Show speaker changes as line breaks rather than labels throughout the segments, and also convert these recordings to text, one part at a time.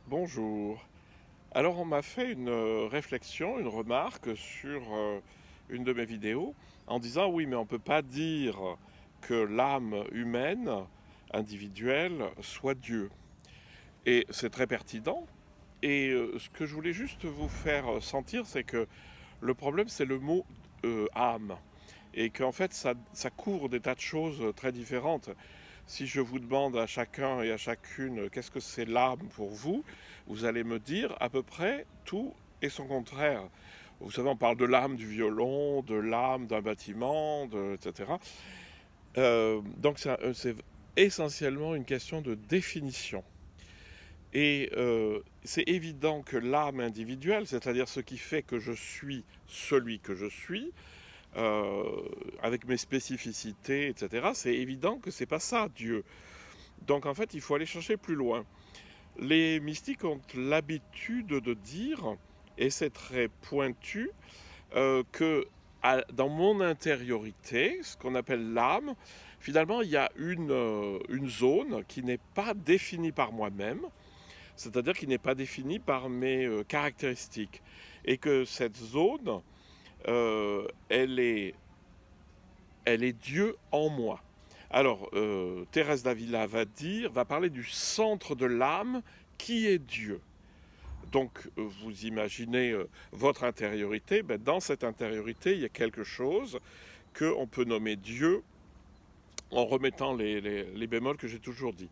Bonjour. Alors on m'a fait une réflexion, une remarque sur une de mes vidéos en disant oui mais on ne peut pas dire que l'âme humaine, individuelle, soit Dieu. Et c'est très pertinent. Et ce que je voulais juste vous faire sentir, c'est que le problème c'est le mot âme. Et qu'en fait ça couvre des tas de choses très différentes. Si je vous demande à chacun et à chacune qu'est-ce que c'est l'âme pour vous, vous allez me dire à peu près tout et son contraire. Vous savez, on parle de l'âme du violon, de l'âme d'un bâtiment, etc. Donc c'est essentiellement une question de définition. Et c'est évident que l'âme individuelle, c'est-à-dire ce qui fait que je suis celui que je suis, euh, avec mes spécificités, etc., c'est évident que c'est pas ça, Dieu. Donc en fait, il faut aller chercher plus loin. Les mystiques ont l'habitude de dire, et c'est très pointu, que dans mon intériorité, ce qu'on appelle l'âme, finalement, il y a une zone qui n'est pas définie par moi-même, c'est-à-dire qui n'est pas définie par mes caractéristiques. Et que cette zone, elle est Dieu en moi. Alors, Thérèse d'Avila va parler du centre de l'âme qui est Dieu. Donc, vous imaginez votre intériorité, ben, dans cette intériorité, il y a quelque chose qu'on peut nommer Dieu en remettant les bémols que j'ai toujours dit.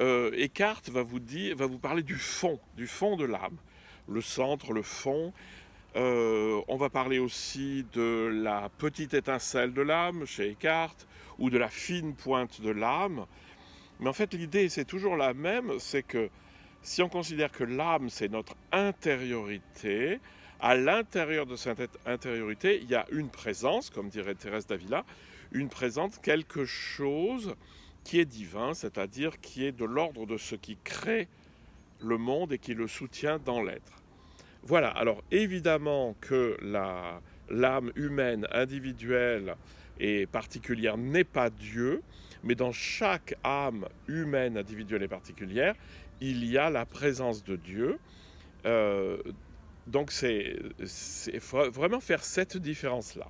Eckhart va vous parler du fond de l'âme, le centre, le fond. On va parler aussi de la petite étincelle de l'âme chez Eckhart, ou de la fine pointe de l'âme. Mais en fait, l'idée, c'est toujours la même, c'est que si on considère que l'âme, c'est notre intériorité, à l'intérieur de cette intériorité, il y a une présence, comme dirait Thérèse d'Avila, une présence, quelque chose qui est divin, c'est-à-dire qui est de l'ordre de ce qui crée le monde et qui le soutient dans l'être. Voilà, alors évidemment que l'âme humaine individuelle et particulière n'est pas Dieu, mais dans chaque âme humaine individuelle et particulière, il y a la présence de Dieu. Euh, donc c'est vraiment faire cette différence-là.